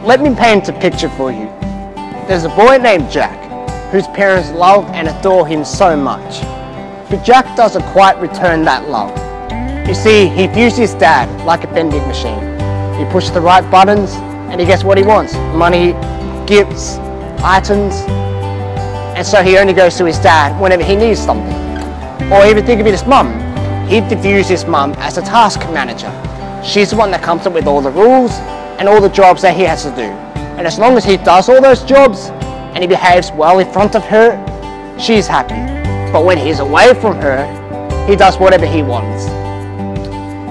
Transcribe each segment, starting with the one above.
Let me paint a picture for you. There's a boy named Jack, whose parents love and adore him so much. But Jack doesn't quite return that love. You see, he views his dad like a vending machine. He pushes the right buttons and he gets what he wants. Money, gifts, items. And so he only goes to his dad whenever he needs something. Or even think of his mum. He views his mum as a task manager. She's the one that comes up with all the rules and all the jobs that he has to do. And as long as he does all those jobs and he behaves well in front of her, she's happy. But when he's away from her, he does whatever he wants.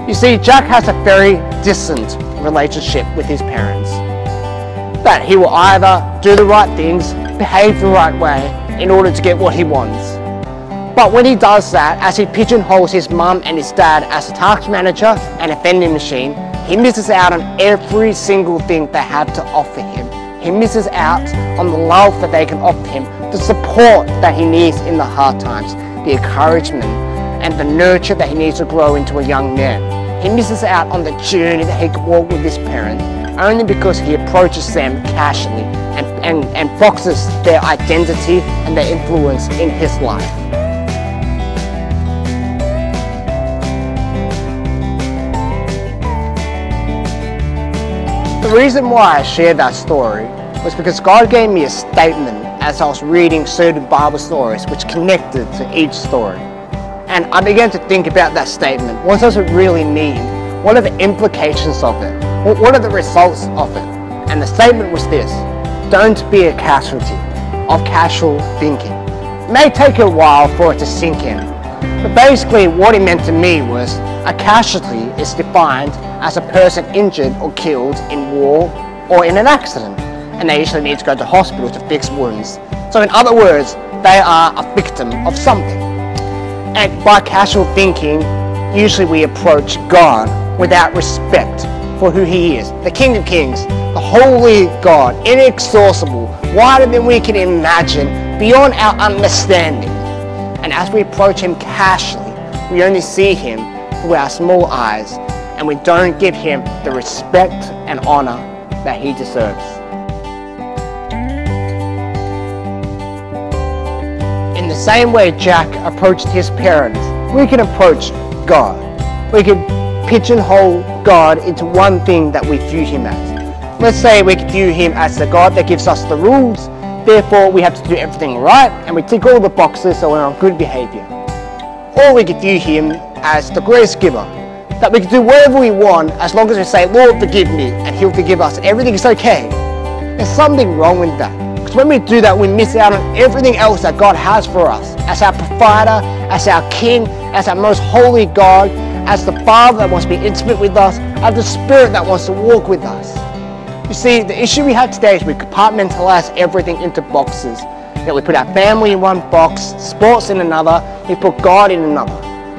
You see, Jack has a very distant relationship with his parents. That he will either do the right things, behave the right way in order to get what he wants. But when he does that, as he pigeonholes his mum and his dad as a task manager and a vending machine, he misses out on every single thing they have to offer him. He misses out on the love that they can offer him, the support that he needs in the hard times, the encouragement and the nurture that he needs to grow into a young man. He misses out on the journey that he can walk with his parents only because he approaches them casually and focuses their identity and their influence in his life. The reason why I shared that story was because God gave me a statement as I was reading certain Bible stories which connected to each story. And I began to think about that statement. What does it really mean? What are the implications of it? What are the results of it? And the statement was this: don't be a casualty of casual thinking. It may take a while for it to sink in, but basically what it meant to me was a casualty is defined as a person injured or killed in war or in an accident, and they usually need to go to hospital to fix wounds. So in other words, they are a victim of something. And by casual thinking, usually we approach God without respect for who He is, the King of Kings, the holy God, inexhaustible, wider than we can imagine, beyond our understanding. And as we approach Him casually, we only see Him through our small eyes, and we don't give Him the respect and honor that He deserves. In the same way Jack approached his parents, we can approach God. We can pigeonhole God into one thing that we view Him as. Let's say we view Him as the God that gives us the rules, therefore we have to do everything right and we tick all the boxes so we're on good behavior. Or we could view Him as the grace giver, that we can do whatever we want as long as we say, Lord, forgive me, and He'll forgive us and everything is okay. There's something wrong with that. Because when we do that, we miss out on everything else that God has for us, as our provider, as our King, as our most holy God, as the Father that wants to be intimate with us, as the Spirit that wants to walk with us. You see, the issue we have today is we compartmentalize everything into boxes. That we put our family in one box, sports in another, we put God in another.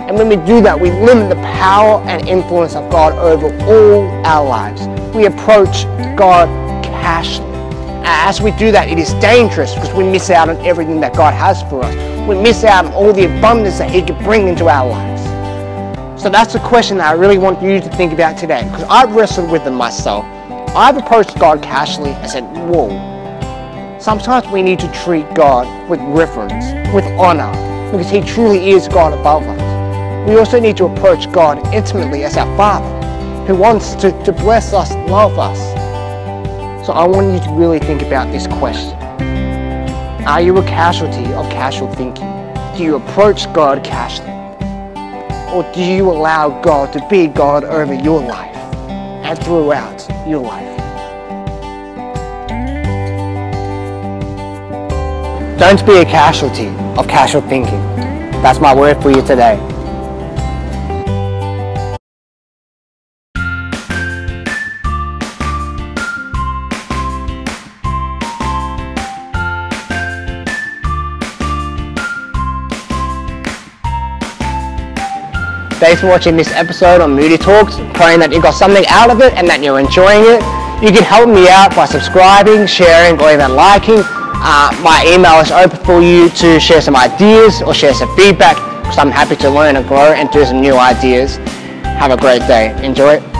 And when we do that, we limit the power and influence of God over all our lives. We approach God casually. As we do that, it is dangerous because we miss out on everything that God has for us. We miss out on all the abundance that He could bring into our lives. So that's the question that I really want you to think about today, because I've wrestled with it myself. I've approached God casually and said, whoa. Sometimes we need to treat God with reverence, with honor, because He truly is God above us. We also need to approach God intimately as our Father, who wants to bless us, love us. So I want you to really think about this question. Are you a casualty of casual thinking? Do you approach God casually? Or do you allow God to be God over your life and throughout your life? Don't be a casualty of casual thinking. That's my word for you today. Thanks for watching this episode on Moody Talks. Praying that you got something out of it and that you're enjoying it. You can help me out by subscribing, sharing, or even liking. My email is open for you to share some ideas or share some feedback, because I'm happy to learn and grow and do some new ideas. Have a great day. Enjoy it.